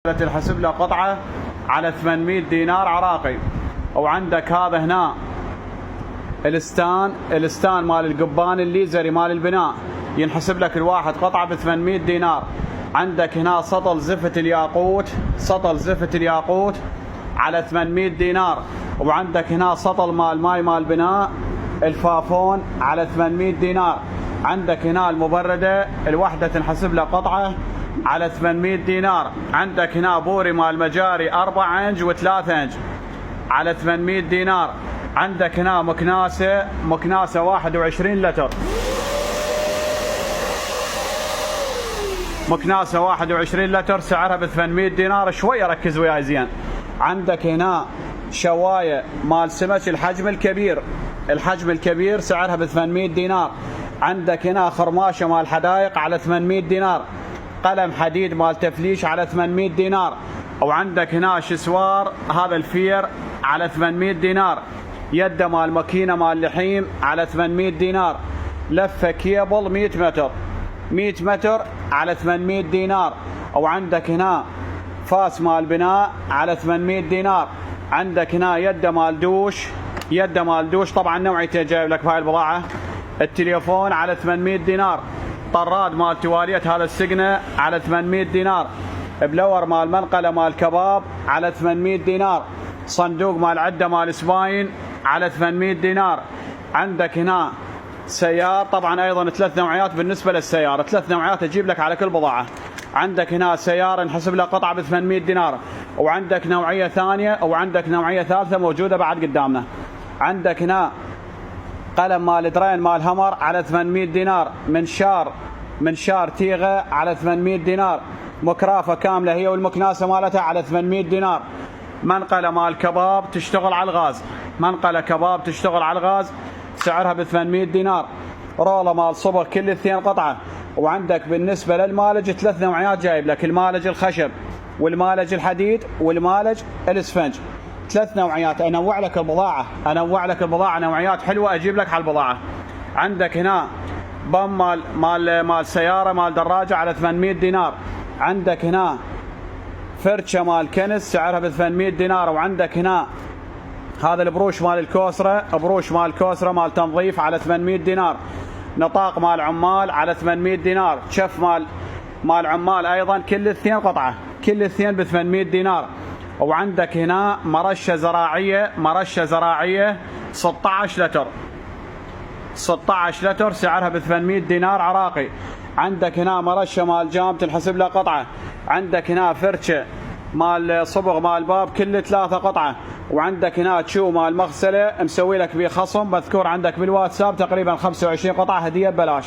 تنحسب له قطعة على 800 دينار عراقي. وعندك هذا هنا الستان مال القبان الليزري مال البناء، ينحسب لك الواحد قطعة ب 800 دينار. عندك هنا سطل زفة الياقوت على 800 دينار. وعندك هنا سطل مال ماي مال بناء الفافون على 800 دينار. عندك هنا المبردة الوحدة تنحسب له قطعة على 800 دينار. عندك هنا بوري مال مجاري 4 انج و3 انج على 800 دينار. عندك هنا مكناسة 21 لتر، مكناسة 21 لتر سعرها ب 800 دينار. شوية ركز وياي زين. عندك هنا شواية مال سمك الحجم الكبير سعرها ب 800 دينار. عندك هنا خرماشة مال حدائق على 800 دينار. قلم حديد مال تفليش على 800 دينار. وعندك هنا شسوار هذا الفير على 800 دينار. يده مال ماكينة مال لحيم على 800 دينار. لفة كيبل 100 متر على 800 دينار. وعندك هنا فاس مال بناء على 800 دينار. عندك هنا يده مال دوش طبعا نوعيته جايب لك بهاي البضاعة. التليفون على 800 دينار. طراد مال تواليت هذا السجنة على 800 دينار. بلور مال منقلة مال كباب على 800 دينار. صندوق مال عدة مال سباين على 800 دينار. عندك هنا سيار طبعا ايضا 3 نوعيات بالنسبة للسيارة، 3 نوعيات اجيب لك على كل بضاعة. عندك هنا سيارة نحسب لها قطعة ب 800 دينار. وعندك نوعية ثانية وعندك نوعية ثالثة موجودة بعد قدامنا. عندك هنا قلم مال درين مال همر على 800 دينار. منشار تيغة على 800 دينار. مكرافة كاملة هي والمكناسة مالتها على 800 دينار. منقلة مال كباب تشتغل على الغاز سعرها ب 800 دينار. رولة مال صبغ كل 2 قطعة. وعندك بالنسبة للمالج 3 نوعيات جايب لك، المالج الخشب والمالج الحديد والمالج الاسفنج، 3 نوعيات. انوع لك البضاعة نوعيات حلوة اجيب لك على البضاعة. عندك هنا بم مال سيارة مال دراجة على 800 دينار. عندك هنا فرشة مال كنس سعرها ب 800 دينار. وعندك هنا هذا البروش مال الكوسرة مال تنظيف على 800 دينار. نطاق مال عمال على 800 دينار. شف مال عمال ايضا كل 2 قطعة، كل 2 ب 800 دينار. وعندك هنا مرشة زراعية 16 لتر سعرها ب 800 دينار عراقي. عندك هنا مرشة مال جام تنحسب لها قطعة. عندك هنا فرشة مال صبغ مال باب كل 3 قطعة. وعندك هنا تشو مال مغسلة مسوي لك بيه خصم مذكور عندك بالواتساب تقريبا 25 قطعة هدية ببلاش.